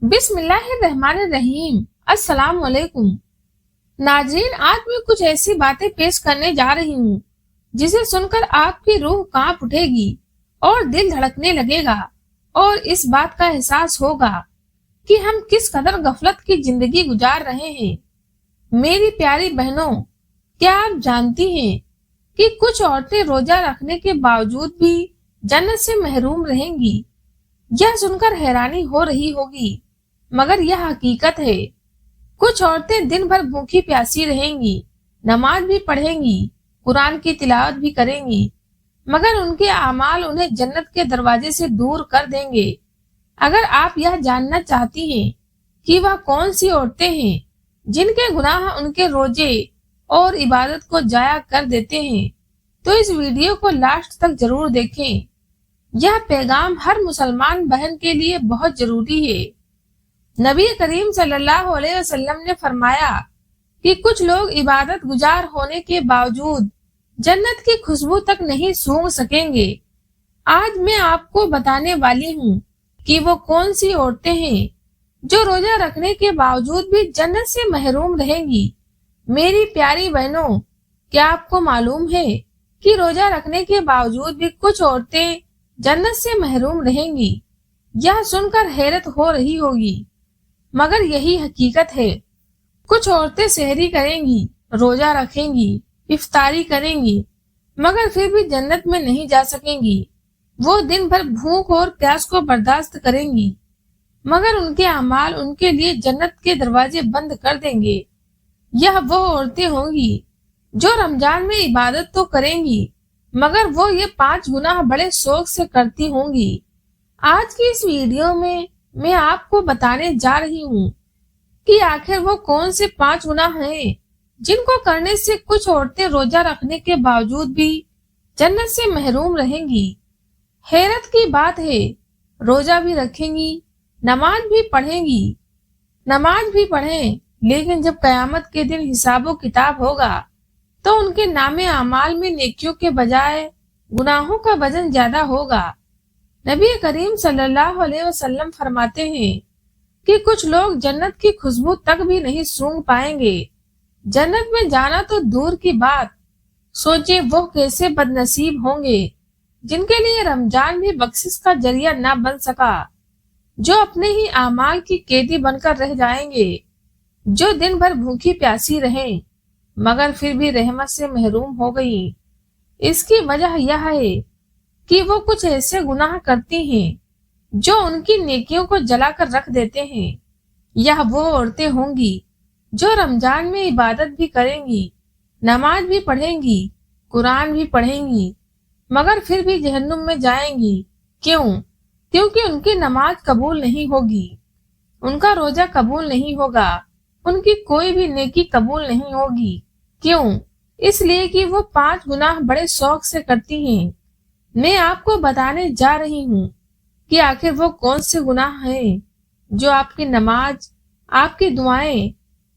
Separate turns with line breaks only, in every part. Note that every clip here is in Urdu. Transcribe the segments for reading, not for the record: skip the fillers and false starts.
بسم اللہ الرحمن الرحیم۔ السلام علیکم ناظرین، آج میں کچھ ایسی باتیں پیش کرنے جا رہی ہوں جسے سن کر آپ کی روح کانپ اٹھے گی اور دل دھڑکنے لگے گا اور اس بات کا احساس ہوگا کہ ہم کس قدر غفلت کی زندگی گزار رہے ہیں۔ میری پیاری بہنوں، کیا آپ جانتی ہیں کہ کچھ عورتیں روزہ رکھنے کے باوجود بھی جنت سے محروم رہیں گی؟ یہ سن کر حیرانی ہو رہی ہوگی، مگر یہ حقیقت ہے۔ کچھ عورتیں دن بھر بھوکی پیاسی رہیں گی، نماز بھی پڑھیں گی، قرآن کی تلاوت بھی کریں گی، مگر ان کے اعمال انہیں جنت کے دروازے سے دور کر دیں گے۔ اگر آپ یہ جاننا چاہتی ہیں کہ وہ کون سی عورتیں ہیں جن کے گناہ ان کے روزے اور عبادت کو ضائع کر دیتے ہیں، تو اس ویڈیو کو لاسٹ تک ضرور دیکھیں۔ یہ پیغام ہر مسلمان بہن کے لیے بہت ضروری ہے۔ نبی کریم صلی اللہ علیہ وسلم نے فرمایا کہ کچھ لوگ عبادت گزار ہونے کے باوجود جنت کی خوشبو تک نہیں سونگھ سکیں گے۔ آج میں آپ کو بتانے والی ہوں کہ وہ کون سی عورتیں ہیں جو روزہ رکھنے کے باوجود بھی جنت سے محروم رہیں گی۔ میری پیاری بہنوں، کیا آپ کو معلوم ہے کہ روزہ رکھنے کے باوجود بھی کچھ عورتیں جنت سے محروم رہیں گی؟ یہ سن کر حیرت ہو رہی ہوگی، مگر یہی حقیقت ہے۔ کچھ عورتیں سحری کریں گی، روزہ رکھیں گی، افطاری کریں گی، مگر پھر بھی جنت میں نہیں جا سکیں گی۔ وہ دن بھر بھوک اور پیاس کو برداشت کریں گی، مگر ان کے اعمال ان کے لیے جنت کے دروازے بند کر دیں گے۔ یہ وہ عورتیں ہوں گی جو رمضان میں عبادت تو کریں گی، مگر وہ یہ 5 گناہ بڑے شوق سے کرتی ہوں گی۔ آج کی اس ویڈیو میں آپ کو بتانے جا رہی ہوں کہ آخر وہ کون سے 5 گناہ ہیں جن کو کرنے سے کچھ عورتیں روزہ رکھنے کے باوجود بھی جنت سے محروم رہیں گی۔ حیرت کی بات ہے، روزہ بھی رکھیں گی، نماز بھی پڑھیں، لیکن جب قیامت کے دن حساب و کتاب ہوگا تو ان کے نام اعمال میں نیکیوں کے بجائے گناہوں کا وزن زیادہ ہوگا۔ نبی کریم صلی اللہ علیہ وسلم فرماتے ہیں کہ کچھ لوگ جنت کی خوشبو تک بھی نہیں سونگھ پائیں گے۔ جنت میں جانا تو دور کی بات، سوچے وہ کیسے بد نصیب ہوں گے جن کے لیے رمضان بھی بخشش کا ذریعہ نہ بن سکا، جو اپنے ہی اعمال کی قیدی بن کر رہ جائیں گے، جو دن بھر بھوکی پیاسی رہیں مگر پھر بھی رحمت سے محروم ہو گئی۔ اس کی وجہ یہ ہے کہ وہ کچھ ایسے گناہ کرتی ہیں جو ان کی نیکیوں کو جلا کر رکھ دیتے ہیں۔ یہ وہ عورتیں ہوں گی جو رمضان میں عبادت بھی کریں گی، نماز بھی پڑھیں گی، قرآن بھی پڑھیں گی، مگر پھر بھی جہنم میں جائیں گی۔ کیوں؟ کیونکہ ان کی نماز قبول نہیں ہوگی، ان کا روزہ قبول نہیں ہوگا، ان کی کوئی بھی نیکی قبول نہیں ہوگی۔ کیوں؟ اس لیے کہ وہ 5 گناہ بڑے شوق سے کرتی ہیں۔ میں آپ کو بتانے جا رہی ہوں کہ آخر وہ کون سے گناہ ہیں جو آپ کی نماز، آپ کی دعائیں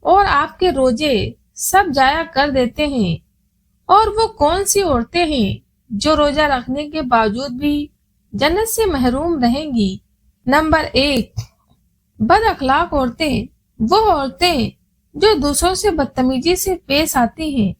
اور آپ کے روزے سب ضائع کر دیتے ہیں، اور وہ کون سی عورتیں ہیں جو روزہ رکھنے کے باوجود بھی جنت سے محروم رہیں گی۔ نمبر 1، بد اخلاق عورتیں۔ وہ عورتیں جو دوسروں سے بدتمیزی سے پیش آتی ہیں،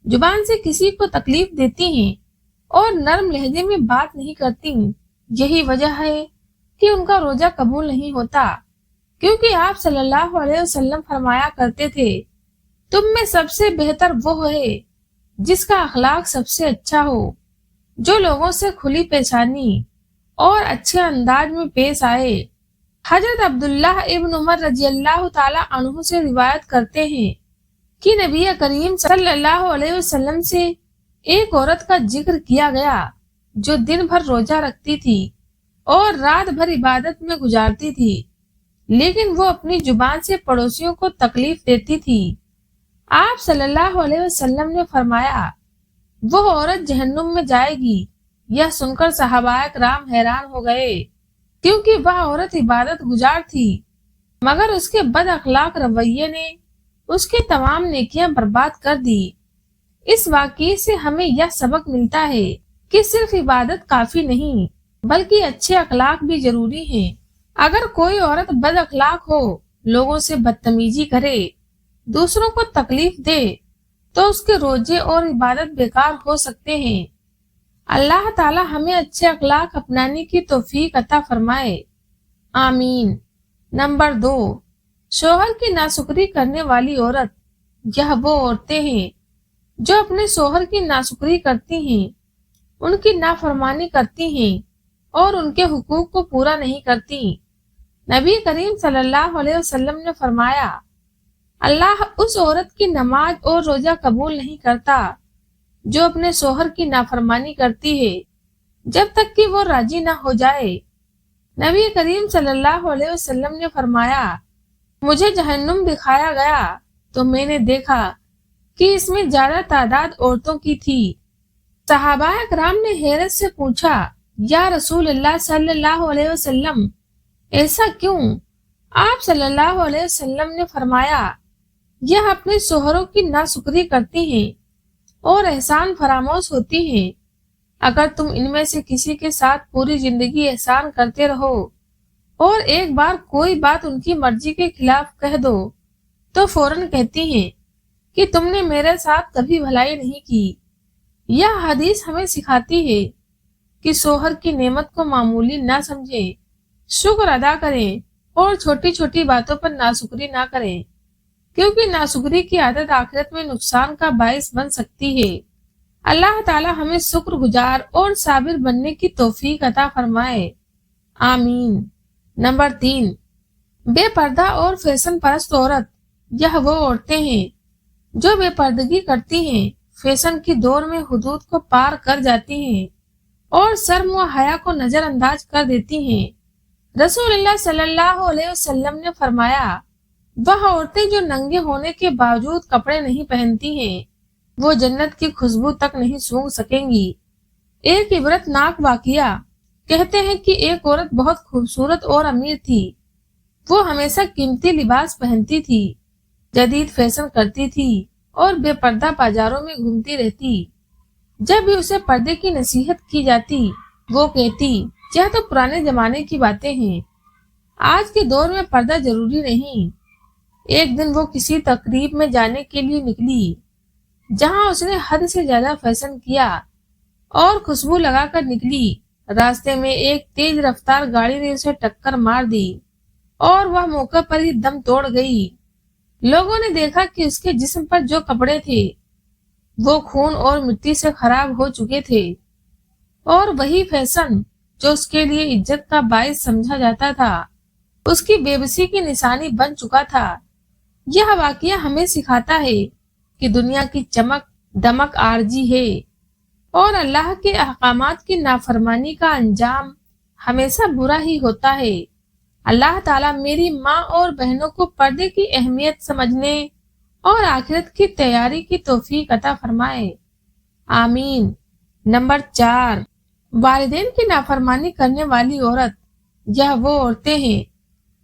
زبان سے کسی کو تکلیف دیتی ہیں اور نرم لہجے میں بات نہیں کرتی، یہی وجہ ہے کہ ان کا روزہ قبول نہیں ہوتا، کیونکہ آپ صلی اللہ علیہ وسلم فرمایا کرتے تھے، تم میں سب سے بہتر وہ ہے جس کا اخلاق سب سے اچھا ہو، جو لوگوں سے کھلی پیشانی اور اچھے انداز میں پیش آئے۔ حضرت عبداللہ ابن عمر رضی اللہ تعالی عنہ سے روایت کرتے ہیں کہ نبی کریم صلی اللہ علیہ وسلم سے ایک عورت کا ذکر کیا گیا جو دن بھر روزہ رکھتی تھی اور رات بھر عبادت میں گزارتی تھی، لیکن وہ اپنی زبان سے پڑوسیوں کو تکلیف دیتی تھی۔ آپ صلی اللہ علیہ وسلم نے فرمایا، وہ عورت جہنم میں جائے گی۔ یہ سن کر صحابہ کرام حیران ہو گئے، کیونکہ وہ عورت عبادت گزار تھی، مگر اس کے بد اخلاق رویے نے اس کی تمام نیکیاں برباد کر دی۔ اس واقعے سے ہمیں یہ سبق ملتا ہے کہ صرف عبادت کافی نہیں، بلکہ اچھے اخلاق بھی ضروری ہیں۔ اگر کوئی عورت بد اخلاق ہو، لوگوں سے بدتمیزی کرے، دوسروں کو تکلیف دے، تو اس کے روزے اور عبادت بیکار ہو سکتے ہیں۔ اللہ تعالی ہمیں اچھے اخلاق اپنانے کی توفیق عطا فرمائے، آمین۔ نمبر 2، شوہر کی ناشکری کرنے والی عورت۔ یہ وہ عورتیں ہیں جو اپنے شوہر کی ناشکری کرتی ہیں، ان کی نافرمانی کرتی ہیں اور ان کے حقوق کو پورا نہیں کرتی۔ نبی کریم صلی اللہ علیہ وسلم نے فرمایا، اللہ اس عورت کی نماز اور روزہ قبول نہیں کرتا جو اپنے شوہر کی نافرمانی کرتی ہے جب تک کہ وہ راضی نہ ہو جائے۔ نبی کریم صلی اللہ علیہ وسلم نے فرمایا، مجھے جہنم دکھایا گیا تو میں نے دیکھا کہ اس میں زیادہ تعداد عورتوں کی تھی۔ صحابہ کرام نے حیرت سے پوچھا، یا رسول اللہ صلی اللہ علیہ وسلم، ایسا کیوں؟ آپ صلی اللہ علیہ وسلم نے فرمایا، یہ اپنے شوہروں کی ناشکری کرتی ہیں اور احسان فراموش ہوتی ہیں۔ اگر تم ان میں سے کسی کے ساتھ پوری زندگی احسان کرتے رہو اور ایک بار کوئی بات ان کی مرضی کے خلاف کہہ دو تو فوراً کہتی ہیں کہ تم نے میرے ساتھ کبھی بھلائی نہیں کی۔ یہ حدیث ہمیں سکھاتی ہے کہ شوہر کی نعمت کو معمولی نہ سمجھیں، شکر ادا کریں اور چھوٹی چھوٹی باتوں پر ناشکری نہ کریں، کیونکہ ناشکری کی عادت آخرت میں نقصان کا باعث بن سکتی ہے۔ اللہ تعالی ہمیں شکر گزار اور صابر بننے کی توفیق عطا فرمائے، آمین۔ نمبر 3، بے پردہ اور فیشن پرست عورت۔ یہ وہ عورتیں ہیں جو بے پردگی کرتی ہیں، فیشن کی دور میں حدود کو پار کر جاتی ہیں اور شرم و حیا کو نظر انداز کر دیتی ہیں۔ رسول اللہ صلی اللہ علیہ وسلم نے فرمایا، وہ عورتیں جو ننگے ہونے کے باوجود کپڑے نہیں پہنتی ہیں، وہ جنت کی خوشبو تک نہیں سونگھ سکیں گی۔ ایک عبرت ناک واقعہ، کہتے ہیں کہ ایک عورت بہت خوبصورت اور امیر تھی۔ وہ ہمیشہ قیمتی لباس پہنتی تھی، جدید فیشن کرتی تھی اور بے پردہ بازاروں میں گھومتی رہتی۔ جب بھی اسے پردے کی نصیحت کی جاتی، وہ کہتی، یہ تو پرانے زمانے کی باتیں ہیں، آج کے دور میں پردہ ضروری نہیں۔ ایک دن وہ کسی تقریب میں جانے کے لیے نکلی جہاں اس نے حد سے زیادہ فیشن کیا اور خوشبو لگا کر نکلی۔ راستے میں ایک تیز رفتار گاڑی نے اسے ٹکر مار دی اور وہ موقع پر ہی دم توڑ گئی۔ لوگوں نے دیکھا کہ اس کے جسم پر جو کپڑے تھے وہ خون اور مٹی سے خراب ہو چکے تھے، اور وہی فیشن جو اس کے لیے عزت کا باعث سمجھا جاتا تھا، اس کی بے بسی کی نشانی بن چکا تھا۔ یہ واقعہ ہمیں سکھاتا ہے کہ دنیا کی چمک دمک عارضی ہے اور اللہ کے احکامات کی نافرمانی کا انجام ہمیشہ برا ہی ہوتا ہے۔ اللہ تعالیٰ میری ماں اور بہنوں کو پردے کی اہمیت سمجھنے اور آخرت کی تیاری کی توفیق عطا فرمائے، آمین۔ نمبر 4، والدین کی نافرمانی کرنے والی عورت۔ یہ وہ عورتیں ہیں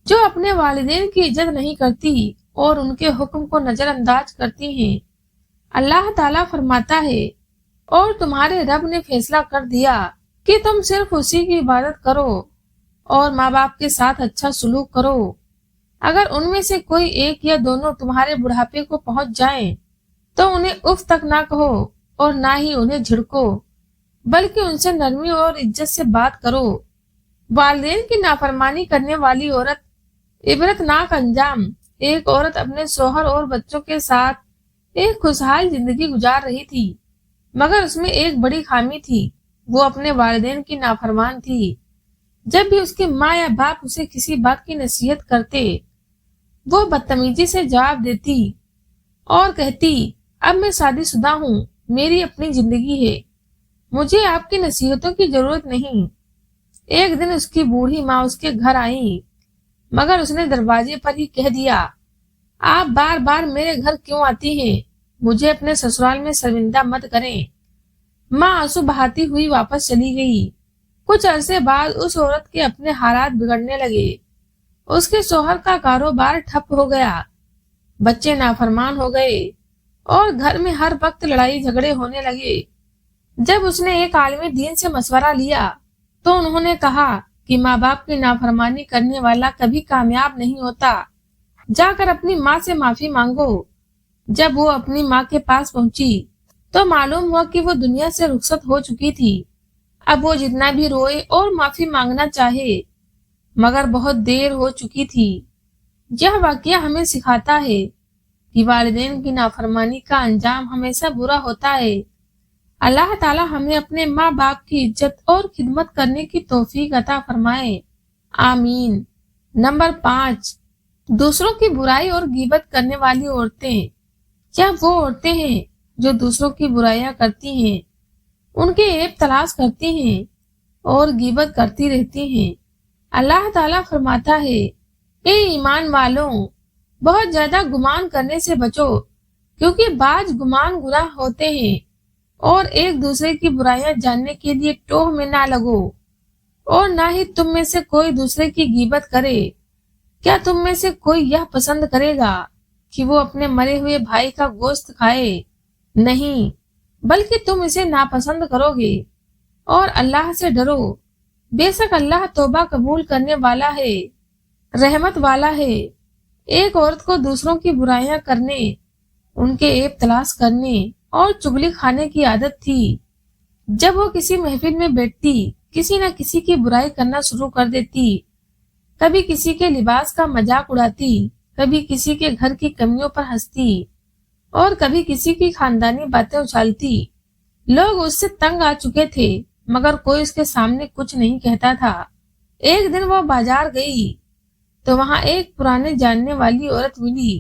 جو اپنے والدین کی عزت نہیں کرتی اور ان کے حکم کو نظر انداز کرتی ہیں۔ اللہ تعالیٰ فرماتا ہے، اور تمہارے رب نے فیصلہ کر دیا کہ تم صرف اسی کی عبادت کرو اور ماں باپ کے ساتھ اچھا سلوک کرو۔ اگر ان میں سے کوئی ایک یا دونوں تمہارے بڑھاپے کو پہنچ جائیں تو انہیں اف تک نہ کہو اور نہ ہی انہیں جھڑکو، بلکہ ان سے نرمی اور عزت سے بات کرو۔ والدین کی نافرمانی کرنے والی عورت۔ عبرت ناک انجام۔ ایک عورت اپنے شوہر اور بچوں کے ساتھ ایک خوشحال زندگی گزار رہی تھی، مگر اس میں ایک بڑی خامی تھی، وہ اپنے والدین کی نافرمان تھی۔ جب بھی اس کی ماں یا باپ اسے کسی بات کی نصیحت کرتے، وہ بدتمیزی سے جواب دیتی اور کہتی، اب میں شادی شدہ ہوں، میری اپنی زندگی ہے، مجھے آپ کی نصیحتوں کی ضرورت نہیں۔ ایک دن اس کی بوڑھی ماں اس کے گھر آئی، مگر اس نے دروازے پر ہی کہہ دیا، آپ بار بار میرے گھر کیوں آتی ہیں؟ مجھے اپنے سسرال میں شرمندہ مت کریں۔ ماں آنسو بہاتی ہوئی واپس چلی گئی۔ کچھ عرصے بعد اس عورت کے اپنے حالات بگڑنے لگے۔ اس کے شوہر کا کاروبار ٹھپ ہو گیا، بچے نافرمان ہو گئے اور گھر میں ہر وقت لڑائی جھگڑے ہونے لگے۔ جب اس نے ایک عالم دین سے مشورہ لیا تو انہوں نے کہا کہ ماں باپ کی نافرمانی کرنے والا کبھی کامیاب نہیں ہوتا۔ جا کر اپنی ماں سے معافی مانگو۔ جب وہ اپنی ماں کے پاس پہنچی تو معلوم ہوا کہ وہ دنیا سے رخصت ہو چکی تھی۔ اب وہ جتنا بھی روئے اور معافی مانگنا چاہے مگر بہت دیر ہو چکی تھی۔ یہ واقعہ ہمیں سکھاتا ہے کہ والدین کی نافرمانی کا انجام ہمیشہ برا ہوتا ہے۔ اللہ تعالی ہمیں اپنے ماں باپ کی عزت اور خدمت کرنے کی توفیق عطا فرمائے، آمین۔ نمبر 5، دوسروں کی برائی اور غیبت کرنے والی عورتیں۔ کیا وہ عورتیں ہیں جو دوسروں کی برائیاں کرتی ہیں، ان کے عیب تلاش کرتی ہیں اور غیبت کرتی رہتی ہیں؟ اللہ تعالیٰ فرماتا ہے، اے ایمان والوں، بہت زیادہ گمان کرنے سے بچو، کیونکہ بعض گمان گناہ ہوتے ہیں، اور ایک دوسرے کی برائیاں جاننے کے لیے ٹوہ میں نہ لگو، اور نہ ہی تم میں سے کوئی دوسرے کی غیبت کرے۔ کیا تم میں سے کوئی یہ پسند کرے گا کہ وہ اپنے مرے ہوئے بھائی کا گوشت کھائے؟ نہیں، بلکہ تم اسے ناپسند کرو گے۔ اور اللہ سے ڈرو، بے شک اللہ توبہ قبول کرنے والا ہے، رحمت والا ہے۔ ایک عورت کو دوسروں کی برائیاں کرنے، ان کے عیب تلاش کرنے اور چغلی کھانے کی عادت تھی۔ جب وہ کسی محفل میں بیٹھتی، کسی نہ کسی کی برائی کرنا شروع کر دیتی، کبھی کسی کے لباس کا مذاق اڑاتی، کبھی کسی کے گھر کی کمیوں پر ہنستی اور کبھی کسی کی خاندانی باتیں اچھالتی۔ لوگ اس سے تنگ آ چکے تھے مگر کوئی اس کے سامنے کچھ نہیں کہتا تھا۔ ایک دن وہ بازار گئی تو وہاں ایک پرانے جاننے والی عورت ملی۔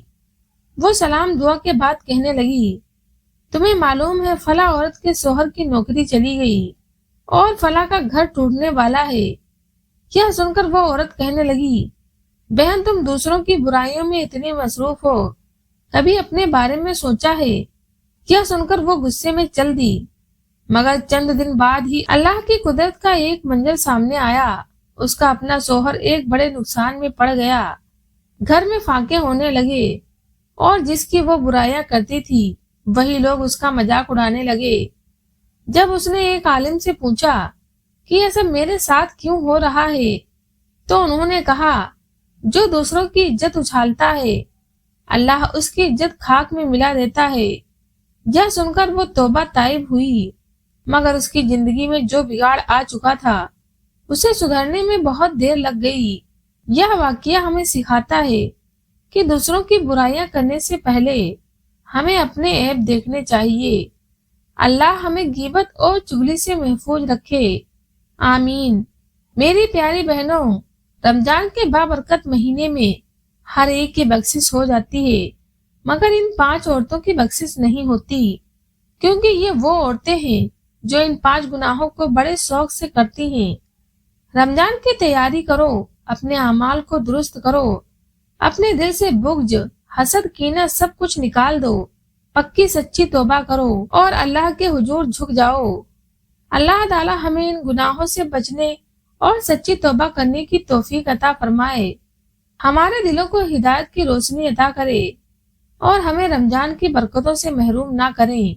وہ سلام دعا کے بعد کہنے لگی، تمہیں معلوم ہے فلاں عورت کے شوہر کی نوکری چلی گئی اور فلاں کا گھر ٹوٹنے والا ہے؟ کیا سن کر وہ عورت کہنے لگی، بہن تم دوسروں کی برائیوں میں اتنی مصروف ہو، کبھی اپنے بارے میں سوچا ہے؟ کیا سن کر وہ غصے میں چل دی، مگر چند دن بعد ہی اللہ کی قدرت کا ایک منظر سامنے آیا۔ اس کا اپنا شوہر ایک بڑے نقصان میں پڑ گیا، گھر میں فاقے ہونے لگے، اور جس کی وہ برائیاں کرتی تھی وہی لوگ اس کا مذاق اڑانے لگے۔ جب اس نے ایک عالم سے پوچھا کہ ایسا میرے ساتھ کیوں ہو رہا ہے تو انہوں نے کہا، جو دوسروں کی عزت اچھالتا ہے اللہ اس کی عزت خاک میں ملا دیتا ہے۔ یہ سن کر وہ توبہ طائب ہوئی، مگر اس کی زندگی میں جو بگاڑ آ چکا تھا اسے سدھرنے میں بہت دیر لگ گئی۔ یہ واقعہ ہمیں سکھاتا ہے کہ دوسروں کی برائیاں کرنے سے پہلے ہمیں اپنے عیب دیکھنے چاہیے۔ اللہ ہمیں غیبت اور چغلی سے محفوظ رکھے، آمین۔ میری پیاری بہنوں، رمضان کے بابرکت مہینے میں ہر ایک کی بخشش ہو جاتی ہے، مگر ان 5 عورتوں کی بخشش نہیں ہوتی، کیونکہ یہ وہ عورتیں ہیں جو ان 5 گناہوں کو بڑے شوق سے کرتی ہیں۔ رمضان کی تیاری کرو، اپنے اعمال کو درست کرو، اپنے دل سے بغض، حسد، کینہ سب کچھ نکال دو، پکی سچی توبہ کرو اور اللہ کے حضور جھک جاؤ۔ اللہ تعالی ہمیں ان گناہوں سے بچنے اور سچی توبہ کرنے کی توفیق عطا فرمائے، ہمارے دلوں کو ہدایت کی روشنی عطا کرے اور ہمیں رمضان کی برکتوں سے محروم نہ کریں۔